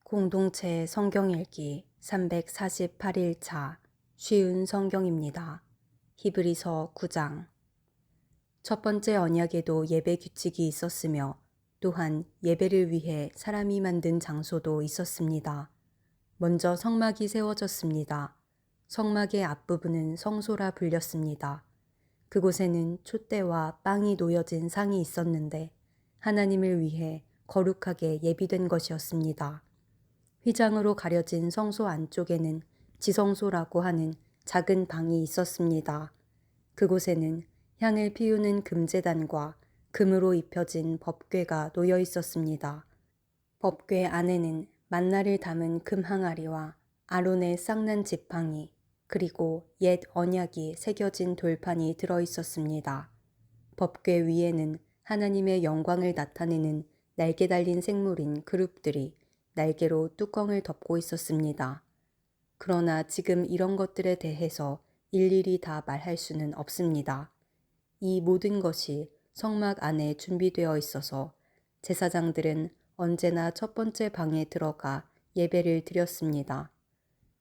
공동체 성경 읽기 348일차 쉬운 성경입니다. 히브리서 9장. 첫 번째 언약에도 예배 규칙이 있었으며 또한 예배를 위해 사람이 만든 장소도 있었습니다. 먼저 성막이 세워졌습니다. 성막의 앞부분은 성소라 불렸습니다. 그곳에는 촛대와 빵이 놓여진 상이 있었는데 하나님을 위해 거룩하게 예비된 것이었습니다. 휘장으로 가려진 성소 안쪽에는 지성소라고 하는 작은 방이 있었습니다. 그곳에는 향을 피우는 금제단과 금으로 입혀진 법궤가 놓여 있었습니다. 법궤 안에는 만나를 담은 금 항아리와 아론의 쌍난 지팡이 그리고 옛 언약이 새겨진 돌판이 들어 있었습니다. 법궤 위에는 하나님의 영광을 나타내는 날개 달린 생물인 그룹들이 날개로 뚜껑을 덮고 있었습니다. 그러나 지금 이런 것들에 대해서 일일이 다 말할 수는 없습니다. 이 모든 것이 성막 안에 준비되어 있어서 제사장들은 언제나 첫 번째 방에 들어가 예배를 드렸습니다.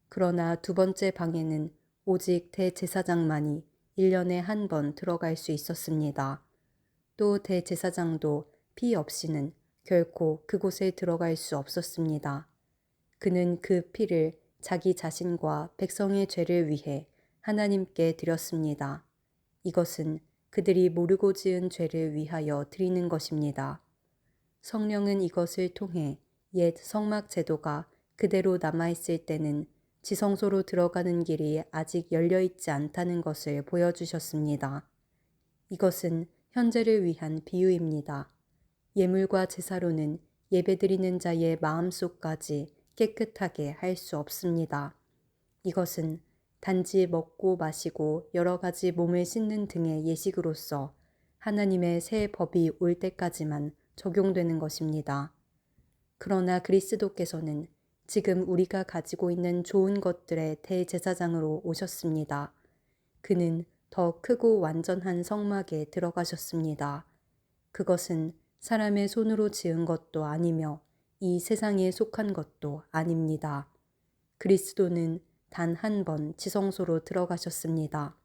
그러나 두 번째 방에는 오직 대제사장만이 1년에 한 번 들어갈 수 있었습니다. 또 대제사장도 피 없이는 결코 그곳에 들어갈 수 없었습니다. 그는 그 피를 자기 자신과 백성의 죄를 위해 하나님께 드렸습니다. 이것은 그들이 모르고 지은 죄를 위하여 드리는 것입니다. 성령은 이것을 통해 옛 성막 제도가 그대로 남아있을 때는 지성소로 들어가는 길이 아직 열려있지 않다는 것을 보여주셨습니다. 이것은 현재를 위한 비유입니다. 예물과 제사로는 예배드리는 자의 마음속까지 깨끗하게 할 수 없습니다. 이것은 단지 먹고 마시고 여러 가지 몸을 씻는 등의 예식으로서 하나님의 새 법이 올 때까지만 적용되는 것입니다. 그러나 그리스도께서는 지금 우리가 가지고 있는 좋은 것들의 대제사장으로 오셨습니다. 그는 더 크고 완전한 성막에 들어가셨습니다. 그것은 사람의 손으로 지은 것도 아니며 이 세상에 속한 것도 아닙니다. 그리스도는 단 한 번 지성소로 들어가셨습니다.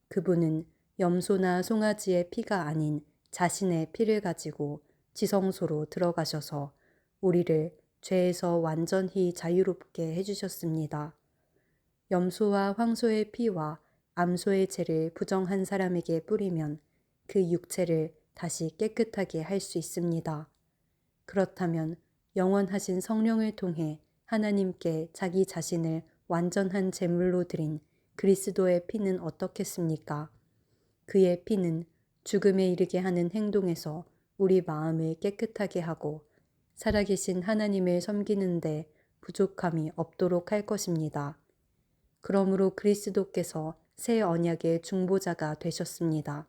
그분은 염소나 송아지의 피가 아닌 자신의 피를 가지고 지성소로 들어가셔서 우리를 죄에서 완전히 자유롭게 해주셨습니다. 염소와 황소의 피와 암소의 죄를 부정한 사람에게 뿌리면 그 육체를 다시 깨끗하게 할 수 있습니다. 그렇다면 영원하신 성령을 통해 하나님께 자기 자신을 완전한 제물로 드린 그리스도의 피는 어떻겠습니까? 그의 피는 죽음에 이르게 하는 행동에서 우리 마음을 깨끗하게 하고 살아계신 하나님을 섬기는데 부족함이 없도록 할 것입니다. 그러므로 그리스도께서 새 언약의 중보자가 되셨습니다.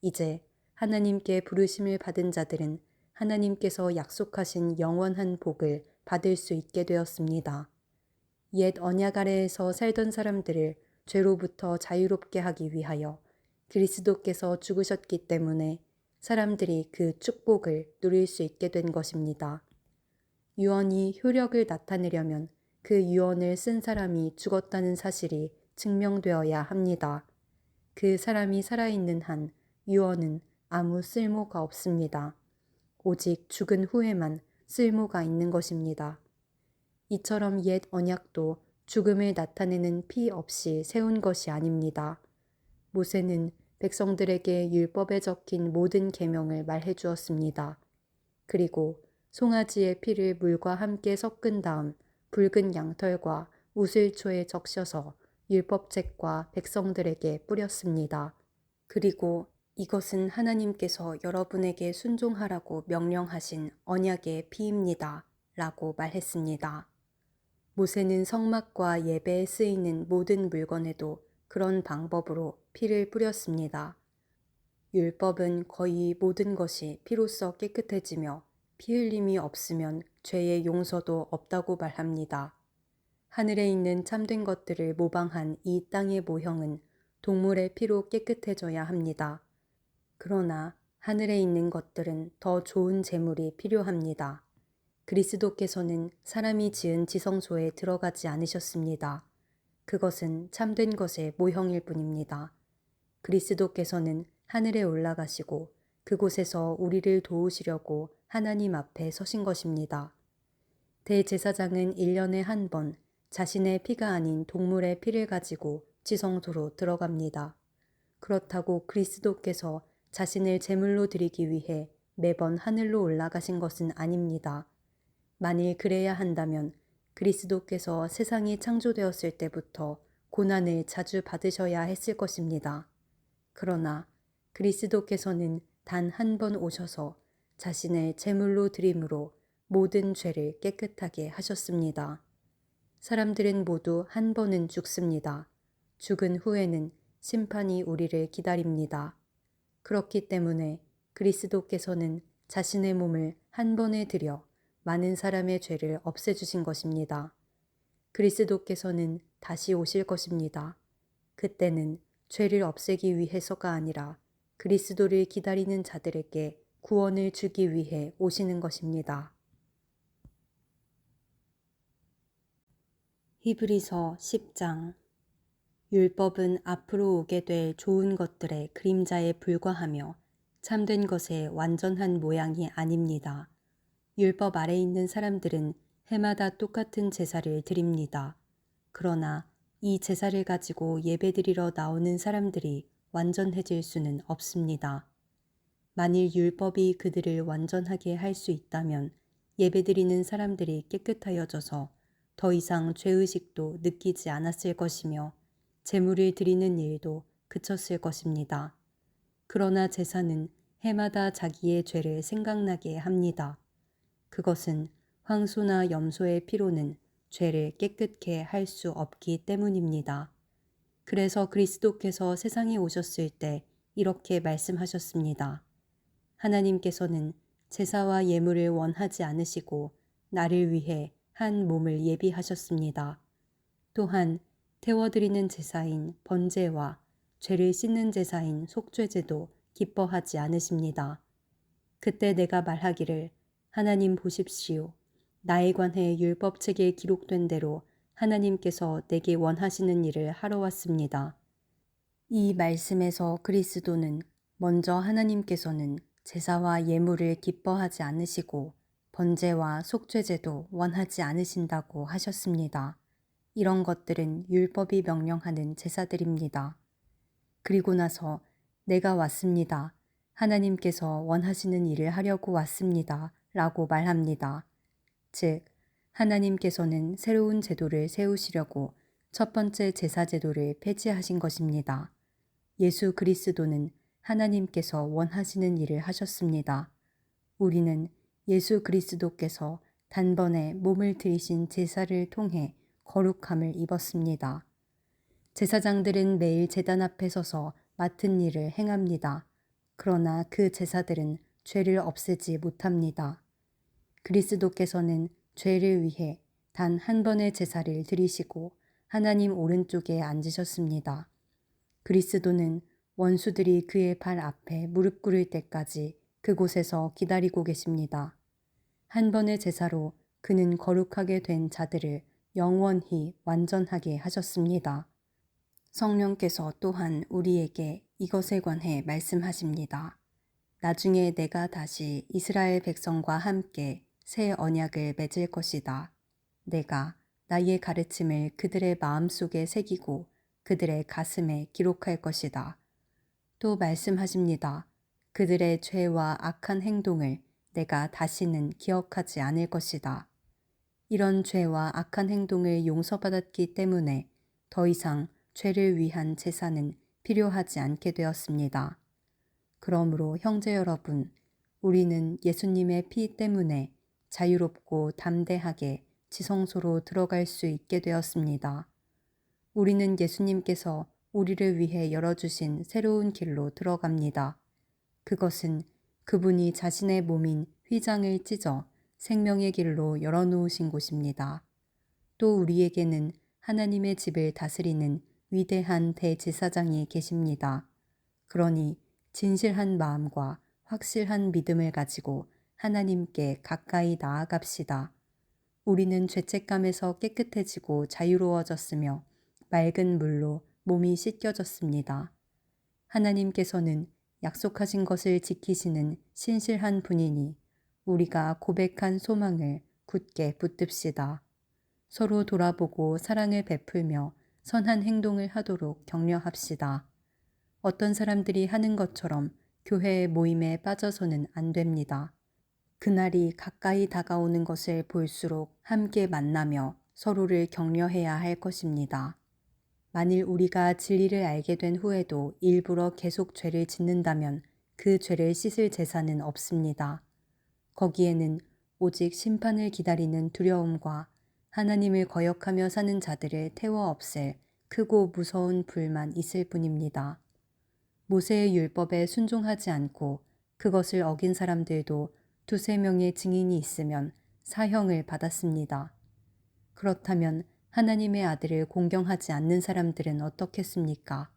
이제 하나님께 부르심을 받은 자들은 하나님께서 약속하신 영원한 복을 받을 수 있게 되었습니다. 옛 언약 아래에서 살던 사람들을 죄로부터 자유롭게 하기 위하여 그리스도께서 죽으셨기 때문에 사람들이 그 축복을 누릴 수 있게 된 것입니다. 유언이 효력을 나타내려면 그 유언을 쓴 사람이 죽었다는 사실이 증명되어야 합니다. 그 사람이 살아있는 한 유언은 아무 쓸모가 없습니다. 오직 죽은 후에만 쓸모가 있는 것입니다. 이처럼 옛 언약도 죽음을 나타내는 피 없이 세운 것이 아닙니다. 모세는 백성들에게 율법에 적힌 모든 계명을 말해 주었습니다. 그리고 송아지의 피를 물과 함께 섞은 다음 붉은 양털과 우슬초에 적셔서 율법책과 백성들에게 뿌렸습니다. 그리고 이것은 하나님께서 여러분에게 순종하라고 명령하신 언약의 피입니다. 라고 말했습니다. 모세는 성막과 예배에 쓰이는 모든 물건에도 그런 방법으로 피를 뿌렸습니다. 율법은 거의 모든 것이 피로써 깨끗해지며 피 흘림이 없으면 죄의 용서도 없다고 말합니다. 하늘에 있는 참된 것들을 모방한 이 땅의 모형은 동물의 피로 깨끗해져야 합니다. 그러나 하늘에 있는 것들은 더 좋은 제물이 필요합니다. 그리스도께서는 사람이 지은 지성소에 들어가지 않으셨습니다. 그것은 참된 것의 모형일 뿐입니다. 그리스도께서는 하늘에 올라가시고 그곳에서 우리를 도우시려고 하나님 앞에 서신 것입니다. 대제사장은 1년에 한 번 자신의 피가 아닌 동물의 피를 가지고 지성소로 들어갑니다. 그렇다고 그리스도께서 자신을 제물로 드리기 위해 매번 하늘로 올라가신 것은 아닙니다. 만일 그래야 한다면 그리스도께서 세상이 창조되었을 때부터 고난을 자주 받으셔야 했을 것입니다. 그러나 그리스도께서는 단 한 번 오셔서 자신을 제물로 드림으로 모든 죄를 깨끗하게 하셨습니다. 사람들은 모두 한 번은 죽습니다. 죽은 후에는 심판이 우리를 기다립니다. 그렇기 때문에 그리스도께서는 자신의 몸을 한 번에 들여 많은 사람의 죄를 없애주신 것입니다. 그리스도께서는 다시 오실 것입니다. 그때는 죄를 없애기 위해서가 아니라 그리스도를 기다리는 자들에게 구원을 주기 위해 오시는 것입니다. 히브리서 10장. 율법은 앞으로 오게 될 좋은 것들의 그림자에 불과하며 참된 것의 완전한 모양이 아닙니다. 율법 아래 있는 사람들은 해마다 똑같은 제사를 드립니다. 그러나 이 제사를 가지고 예배드리러 나오는 사람들이 완전해질 수는 없습니다. 만일 율법이 그들을 완전하게 할 수 있다면 예배드리는 사람들이 깨끗하여져서 더 이상 죄의식도 느끼지 않았을 것이며 제물을 드리는 일도 그쳤을 것입니다. 그러나 제사는 해마다 자기의 죄를 생각나게 합니다. 그것은 황소나 염소의 피로는 죄를 깨끗게 할 수 없기 때문입니다. 그래서 그리스도께서 세상에 오셨을 때 이렇게 말씀하셨습니다. 하나님께서는 제사와 예물을 원하지 않으시고 나를 위해 한 몸을 예비하셨습니다. 또한 태워드리는 제사인 번제와 죄를 씻는 제사인 속죄제도 기뻐하지 않으십니다. 그때 내가 말하기를 하나님 보십시오. 나에 관해 율법책에 기록된 대로 하나님께서 내게 원하시는 일을 하러 왔습니다. 이 말씀에서 그리스도는 먼저 하나님께서는 제사와 예물을 기뻐하지 않으시고 번제와 속죄제도 원하지 않으신다고 하셨습니다. 이런 것들은 율법이 명령하는 제사들입니다. 그리고 나서 내가 왔습니다. 하나님께서 원하시는 일을 하려고 왔습니다. 라고 말합니다. 즉, 하나님께서는 새로운 제도를 세우시려고 첫 번째 제사 제도를 폐지하신 것입니다. 예수 그리스도는 하나님께서 원하시는 일을 하셨습니다. 우리는 예수 그리스도께서 단번에 몸을 들이신 제사를 통해 거룩함을 입었습니다. 제사장들은 매일 제단 앞에 서서 맡은 일을 행합니다. 그러나 그 제사들은 죄를 없애지 못합니다. 그리스도께서는 죄를 위해 단 한 번의 제사를 드리시고 하나님 오른쪽에 앉으셨습니다. 그리스도는 원수들이 그의 발 앞에 무릎 꿇을 때까지 그곳에서 기다리고 계십니다. 한 번의 제사로 그는 거룩하게 된 자들을 영원히 완전하게 하셨습니다. 성령께서 또한 우리에게 이것에 관해 말씀하십니다. 나중에 내가 다시 이스라엘 백성과 함께 새 언약을 맺을 것이다. 내가 나의 가르침을 그들의 마음속에 새기고 그들의 가슴에 기록할 것이다. 또 말씀하십니다. 그들의 죄와 악한 행동을 내가 다시는 기억하지 않을 것이다. 이런 죄와 악한 행동을 용서받았기 때문에 더 이상 죄를 위한 제사는 필요하지 않게 되었습니다. 그러므로 형제 여러분, 우리는 예수님의 피 때문에 자유롭고 담대하게 지성소로 들어갈 수 있게 되었습니다. 우리는 예수님께서 우리를 위해 열어주신 새로운 길로 들어갑니다. 그것은 그분이 자신의 몸인 휘장을 찢어 생명의 길로 열어놓으신 곳입니다. 또 우리에게는 하나님의 집을 다스리는 위대한 대제사장이 계십니다. 그러니 진실한 마음과 확실한 믿음을 가지고 하나님께 가까이 나아갑시다. 우리는 죄책감에서 깨끗해지고 자유로워졌으며 맑은 물로 몸이 씻겨졌습니다. 하나님께서는 약속하신 것을 지키시는 신실한 분이니 우리가 고백한 소망을 굳게 붙듭시다. 서로 돌아보고 사랑을 베풀며 선한 행동을 하도록 격려합시다. 어떤 사람들이 하는 것처럼 교회의 모임에 빠져서는 안 됩니다. 그날이 가까이 다가오는 것을 볼수록 함께 만나며 서로를 격려해야 할 것입니다. 만일 우리가 진리를 알게 된 후에도 일부러 계속 죄를 짓는다면 그 죄를 씻을 제사는 없습니다. 거기에는 오직 심판을 기다리는 두려움과 하나님을 거역하며 사는 자들을 태워 없앨 크고 무서운 불만 있을 뿐입니다. 모세의 율법에 순종하지 않고 그것을 어긴 사람들도 두세 명의 증인이 있으면 사형을 받았습니다. 그렇다면 하나님의 아들을 공경하지 않는 사람들은 어떻겠습니까?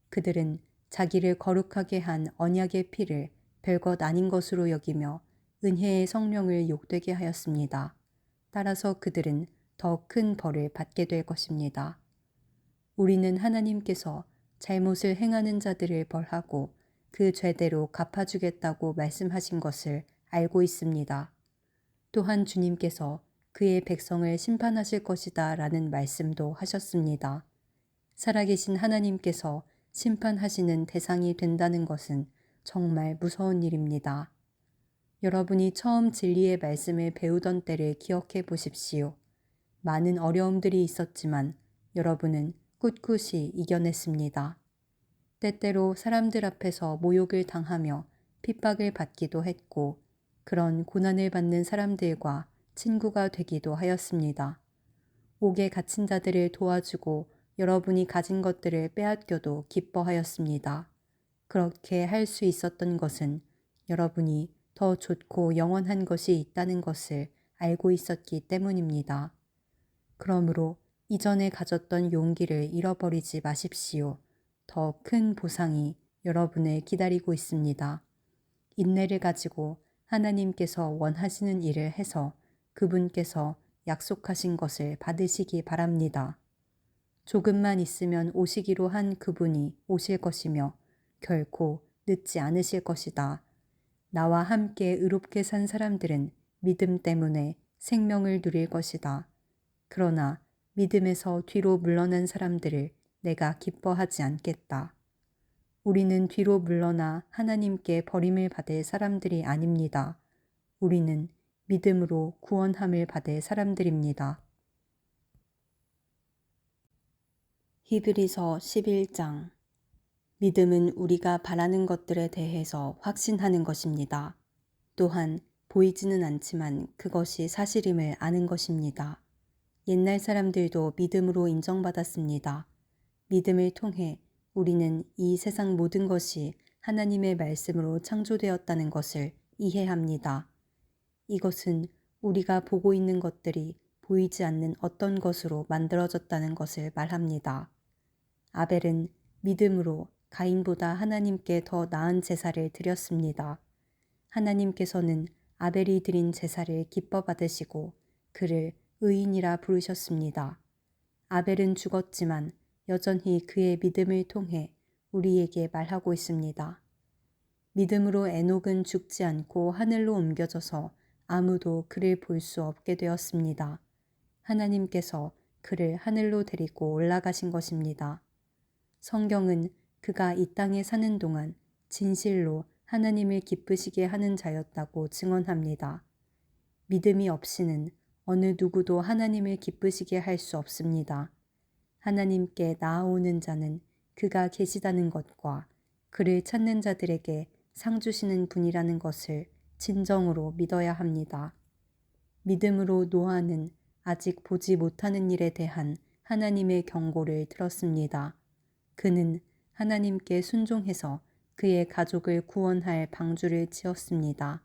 그들은 자기를 거룩하게 한 언약의 피를 별것 아닌 것으로 여기며 은혜의 성령을 욕되게 하였습니다. 따라서 그들은 더 큰 벌을 받게 될 것입니다. 우리는 하나님께서 잘못을 행하는 자들을 벌하고 그 죄대로 갚아주겠다고 말씀하신 것을 알고 있습니다. 또한 주님께서 그의 백성을 심판하실 것이다 라는 말씀도 하셨습니다. 살아계신 하나님께서 심판하시는 대상이 된다는 것은 정말 무서운 일입니다. 여러분이 처음 진리의 말씀을 배우던 때를 기억해 보십시오. 많은 어려움들이 있었지만 여러분은 꿋꿋이 이겨냈습니다. 때때로 사람들 앞에서 모욕을 당하며 핍박을 받기도 했고 그런 고난을 받는 사람들과 친구가 되기도 하였습니다. 옥에 갇힌 자들을 도와주고 여러분이 가진 것들을 빼앗겨도 기뻐하였습니다. 그렇게 할 수 있었던 것은 여러분이 더 좋고 영원한 것이 있다는 것을 알고 있었기 때문입니다. 그러므로 이전에 가졌던 용기를 잃어버리지 마십시오. 더 큰 보상이 여러분을 기다리고 있습니다. 인내를 가지고 하나님께서 원하시는 일을 해서 그분께서 약속하신 것을 받으시기 바랍니다. 조금만 있으면 오시기로 한 그분이 오실 것이며 결코 늦지 않으실 것이다. 나와 함께 의롭게 산 사람들은 믿음 때문에 생명을 누릴 것이다. 그러나 믿음에서 뒤로 물러난 사람들을 내가 기뻐하지 않겠다. 우리는 뒤로 물러나 하나님께 버림을 받을 사람들이 아닙니다. 우리는 믿음으로 구원함을 받을 사람들입니다. 히브리서 11장. 믿음은 우리가 바라는 것들에 대해서 확신하는 것입니다. 또한 보이지는 않지만 그것이 사실임을 아는 것입니다. 옛날 사람들도 믿음으로 인정받았습니다. 믿음을 통해 우리는 이 세상 모든 것이 하나님의 말씀으로 창조되었다는 것을 이해합니다. 이것은 우리가 보고 있는 것들이 보이지 않는 어떤 것으로 만들어졌다는 것을 말합니다. 아벨은 믿음으로 가인보다 하나님께 더 나은 제사를 드렸습니다. 하나님께서는 아벨이 드린 제사를 기뻐 받으시고 그를 의인이라 부르셨습니다. 아벨은 죽었지만 여전히 그의 믿음을 통해 우리에게 말하고 있습니다. 믿음으로 에녹은 죽지 않고 하늘로 옮겨져서 아무도 그를 볼 수 없게 되었습니다. 하나님께서 그를 하늘로 데리고 올라가신 것입니다. 성경은 그가 이 땅에 사는 동안 진실로 하나님을 기쁘시게 하는 자였다고 증언합니다. 믿음이 없이는 어느 누구도 하나님을 기쁘시게 할 수 없습니다. 하나님께 나아오는 자는 그가 계시다는 것과 그를 찾는 자들에게 상 주시는 분이라는 것을 진정으로 믿어야 합니다. 믿음으로 노아는 아직 보지 못하는 일에 대한 하나님의 경고를 들었습니다. 그는 하나님께 순종해서 그의 가족을 구원할 방주를 지었습니다.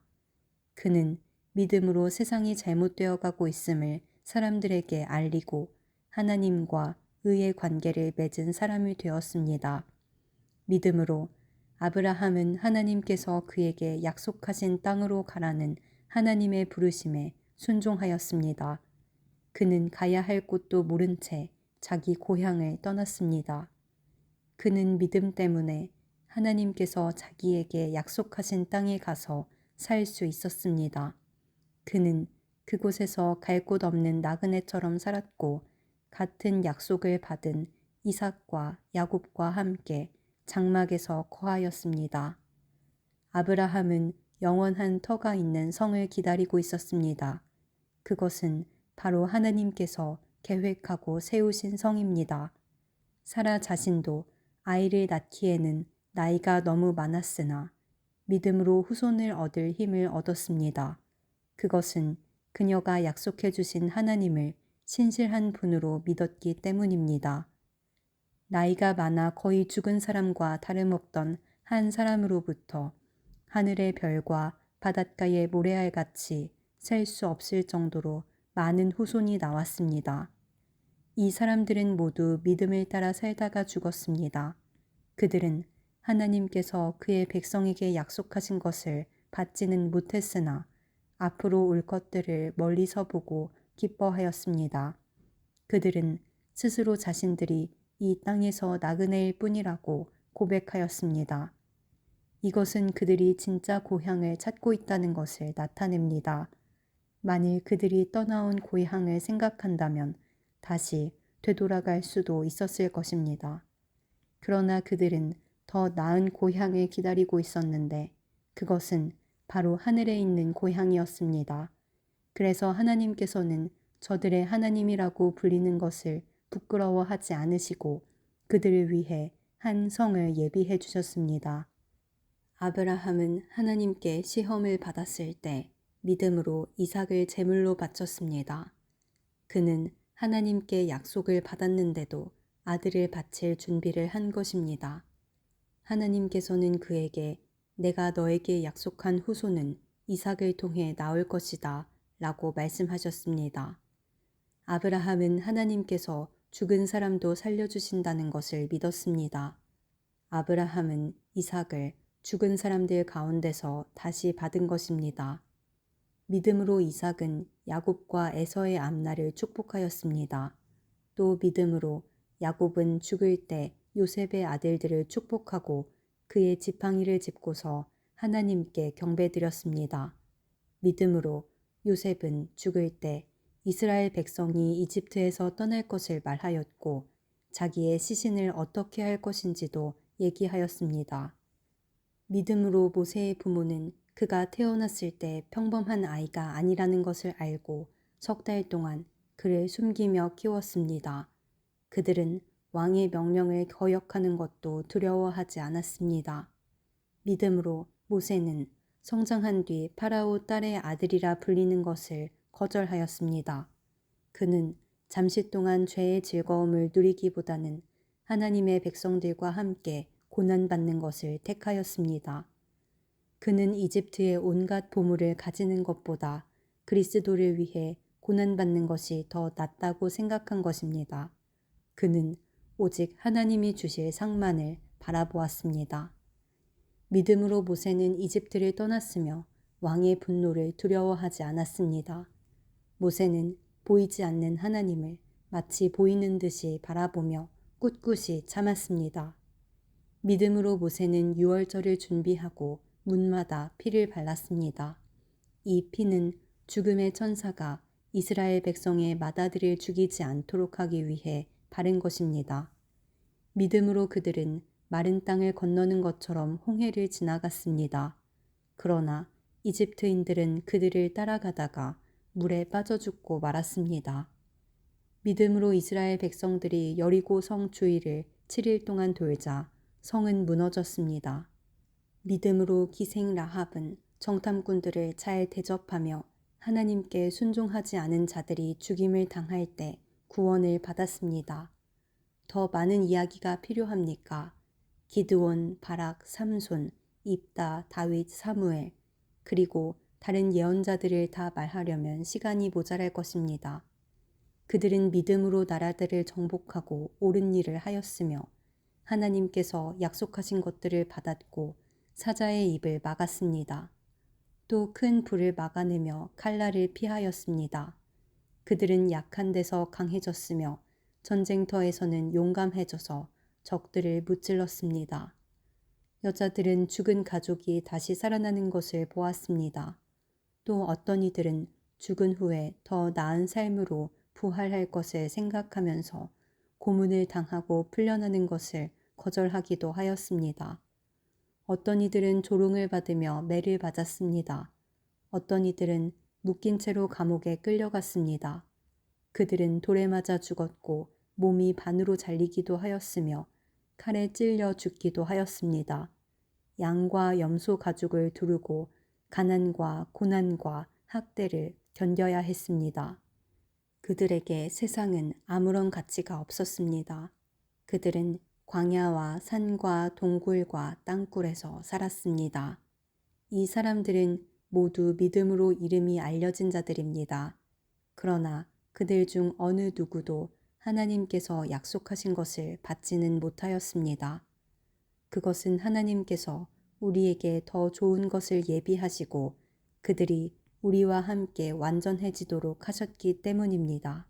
그는 믿음으로 세상이 잘못되어 가고 있음을 사람들에게 알리고 하나님과 의의 관계를 맺은 사람이 되었습니다. 믿음으로 아브라함은 하나님께서 그에게 약속하신 땅으로 가라는 하나님의 부르심에 순종하였습니다. 그는 가야 할 곳도 모른 채 자기 고향을 떠났습니다. 그는 믿음 때문에 하나님께서 자기에게 약속하신 땅에 가서 살 수 있었습니다. 그는 그곳에서 갈 곳 없는 나그네처럼 살았고 같은 약속을 받은 이삭과 야곱과 함께 장막에서 거하였습니다. 아브라함은 영원한 터가 있는 성을 기다리고 있었습니다. 그것은 바로 하나님께서 계획하고 세우신 성입니다. 사라 자신도 아이를 낳기에는 나이가 너무 많았으나 믿음으로 후손을 얻을 힘을 얻었습니다. 그것은 그녀가 약속해 주신 하나님을 신실한 분으로 믿었기 때문입니다. 나이가 많아 거의 죽은 사람과 다름없던 한 사람으로부터 하늘의 별과 바닷가의 모래알같이 셀 수 없을 정도로 많은 후손이 나왔습니다. 이 사람들은 모두 믿음을 따라 살다가 죽었습니다. 그들은 하나님께서 그의 백성에게 약속하신 것을 받지는 못했으나 앞으로 올 것들을 멀리서 보고 기뻐하였습니다. 그들은 스스로 자신들이 이 땅에서 나그네일 뿐이라고 고백하였습니다. 이것은 그들이 진짜 고향을 찾고 있다는 것을 나타냅니다. 만일 그들이 떠나온 고향을 생각한다면 다시 되돌아갈 수도 있었을 것입니다. 그러나 그들은 더 나은 고향을 기다리고 있었는데 그것은 바로 하늘에 있는 고향이었습니다. 그래서 하나님께서는 저들의 하나님이라고 불리는 것을 부끄러워하지 않으시고 그들을 위해 한 성을 예비해 주셨습니다. 아브라함은 하나님께 시험을 받았을 때 믿음으로 이삭을 제물로 바쳤습니다. 그는 하나님께 약속을 받았는데도 아들을 바칠 준비를 한 것입니다. 하나님께서는 그에게 내가 너에게 약속한 후손은 이삭을 통해 나올 것이다 라고 말씀하셨습니다. 아브라함은 하나님께서 죽은 사람도 살려주신다는 것을 믿었습니다. 아브라함은 이삭을 죽은 사람들 가운데서 다시 받은 것입니다. 믿음으로 이삭은 야곱과 에서의 앞날을 축복하였습니다. 또 믿음으로 야곱은 죽을 때 요셉의 아들들을 축복하고 그의 지팡이를 짚고서 하나님께 경배드렸습니다. 믿음으로 요셉은 죽을 때 이스라엘 백성이 이집트에서 떠날 것을 말하였고 자기의 시신을 어떻게 할 것인지도 얘기하였습니다. 믿음으로 모세의 부모는 그가 태어났을 때 평범한 아이가 아니라는 것을 알고 석 달 동안 그를 숨기며 키웠습니다. 그들은 왕의 명령을 거역하는 것도 두려워하지 않았습니다. 믿음으로 모세는 성장한 뒤 파라오 딸의 아들이라 불리는 것을 거절하였습니다. 그는 잠시 동안 죄의 즐거움을 누리기보다는 하나님의 백성들과 함께 고난받는 것을 택하였습니다. 그는 이집트의 온갖 보물을 가지는 것보다 그리스도를 위해 고난받는 것이 더 낫다고 생각한 것입니다. 그는 오직 하나님이 주실 상만을 바라보았습니다. 믿음으로 모세는 이집트를 떠났으며 왕의 분노를 두려워하지 않았습니다. 모세는 보이지 않는 하나님을 마치 보이는 듯이 바라보며 꿋꿋이 참았습니다. 믿음으로 모세는 유월절을 준비하고 문마다 피를 발랐습니다. 이 피는 죽음의 천사가 이스라엘 백성의 맏아들을 죽이지 않도록 하기 위해 바른 것입니다. 믿음으로 그들은 마른 땅을 건너는 것처럼 홍해를 지나갔습니다. 그러나 이집트인들은 그들을 따라가다가 물에 빠져 죽고 말았습니다. 믿음으로 이스라엘 백성들이 여리고 성 주위를 7일 동안 돌자 성은 무너졌습니다. 믿음으로 기생 라합은 정탐꾼들을 잘 대접하며 하나님께 순종하지 않은 자들이 죽임을 당할 때 구원을 받았습니다. 더 많은 이야기가 필요합니까? 기드온, 바락, 삼손, 입다, 다윗, 사무엘, 그리고 다른 예언자들을 다 말하려면 시간이 모자랄 것입니다. 그들은 믿음으로 나라들을 정복하고 옳은 일을 하였으며 하나님께서 약속하신 것들을 받았고 사자의 입을 막았습니다. 또 큰 불을 막아내며 칼날을 피하였습니다. 그들은 약한 데서 강해졌으며 전쟁터에서는 용감해져서 적들을 무찔렀습니다. 여자들은 죽은 가족이 다시 살아나는 것을 보았습니다. 또 어떤 이들은 죽은 후에 더 나은 삶으로 부활할 것을 생각하면서 고문을 당하고 풀려나는 것을 거절하기도 하였습니다. 어떤 이들은 조롱을 받으며 매를 맞았습니다. 어떤 이들은 묶인 채로 감옥에 끌려갔습니다. 그들은 돌에 맞아 죽었고 몸이 반으로 잘리기도 하였으며 칼에 찔려 죽기도 하였습니다. 양과 염소 가죽을 두르고 가난과 고난과 학대를 견뎌야 했습니다. 그들에게 세상은 아무런 가치가 없었습니다. 그들은 광야와 산과 동굴과 땅굴에서 살았습니다. 이 사람들은 모두 믿음으로 이름이 알려진 자들입니다. 그러나 그들 중 어느 누구도 하나님께서 약속하신 것을 받지는 못하였습니다. 그것은 하나님께서 우리에게 더 좋은 것을 예비하시고 그들이 우리와 함께 완전해지도록 하셨기 때문입니다.